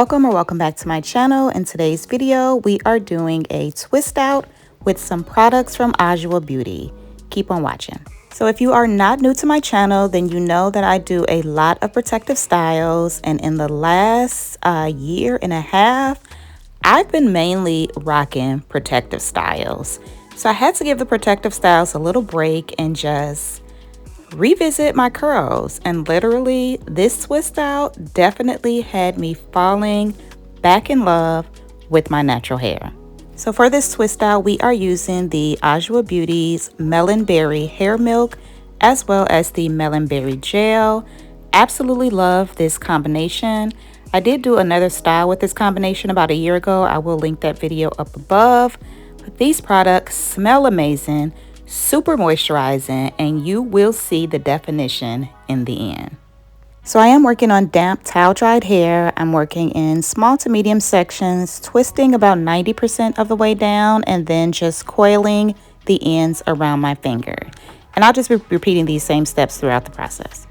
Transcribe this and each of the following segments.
Welcome or welcome back to my channel. In today's video, we are doing a twist out with some products from Adwoa Beauty. Keep on watching. So if you are not new to my channel, then you know that I do a lot of protective styles, and in the last year and a half, I've been mainly rocking protective styles. So I had to give the protective styles a little break and just revisit my curls, and literally this twist out definitely had me falling back in love with my natural hair. So for this twist out, we are using the Adwoa Beauty's Melonberry hair milk as well as the Melonberry gel. Absolutely love this combination. I did do another style with this combination about a year ago. I will link that video up above. But these products smell amazing, super moisturizing, and you will see the definition in the end. So I am working on damp towel dried hair. I'm working in small to medium sections, twisting about 90% of the way down and then just coiling the ends around my finger. And I'll just be repeating these same steps throughout the process.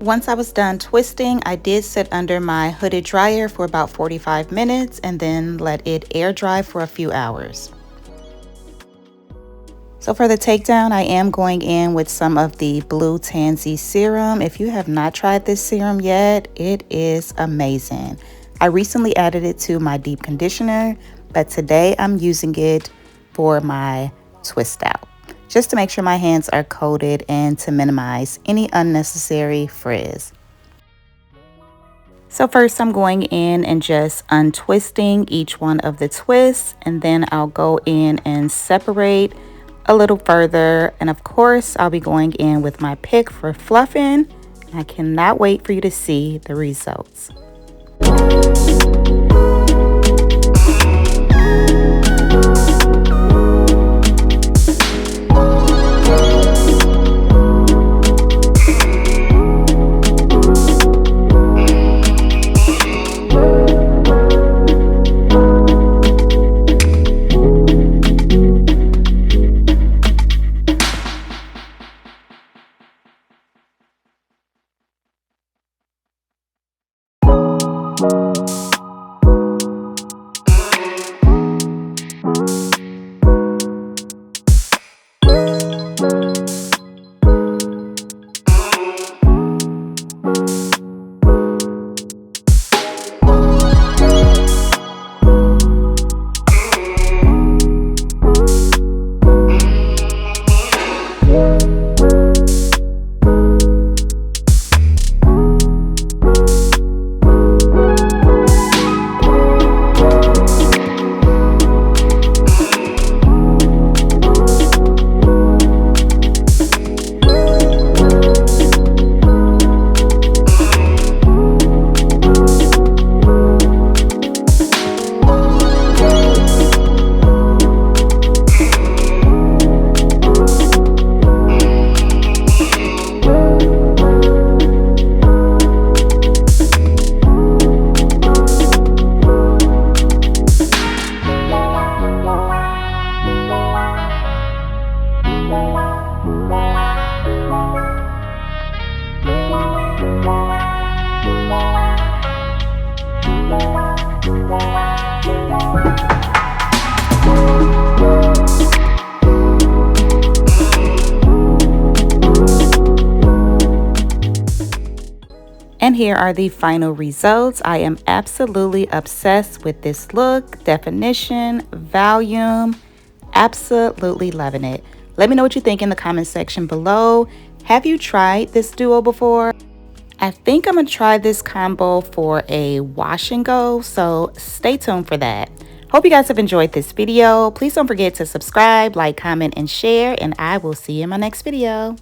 Once I was done twisting, I did sit under my hooded dryer for about 45 minutes and then let it air dry for a few hours. So for the takedown, I am going in with some of the Blue Tansy serum. If you have not tried this serum yet, it is amazing. I recently added it to my deep conditioner, but today I'm using it for my twist out, just to make sure my hands are coated and to minimize any unnecessary frizz. So first I'm going in and just untwisting each one of the twists, and then I'll go in and separate a little further, and of course I'll be going in with my pick for fluffing. I cannot wait for you to see the results. here are the final results. I am absolutely obsessed with this look, definition, volume, absolutely loving it. Let me know what you think in the comment section below. Have you tried this duo before? I think I'm gonna try this combo for a wash and go, so stay tuned for that. Hope you guys have enjoyed this video. Please don't forget to subscribe, like, comment, and share, and I will see you in my next video.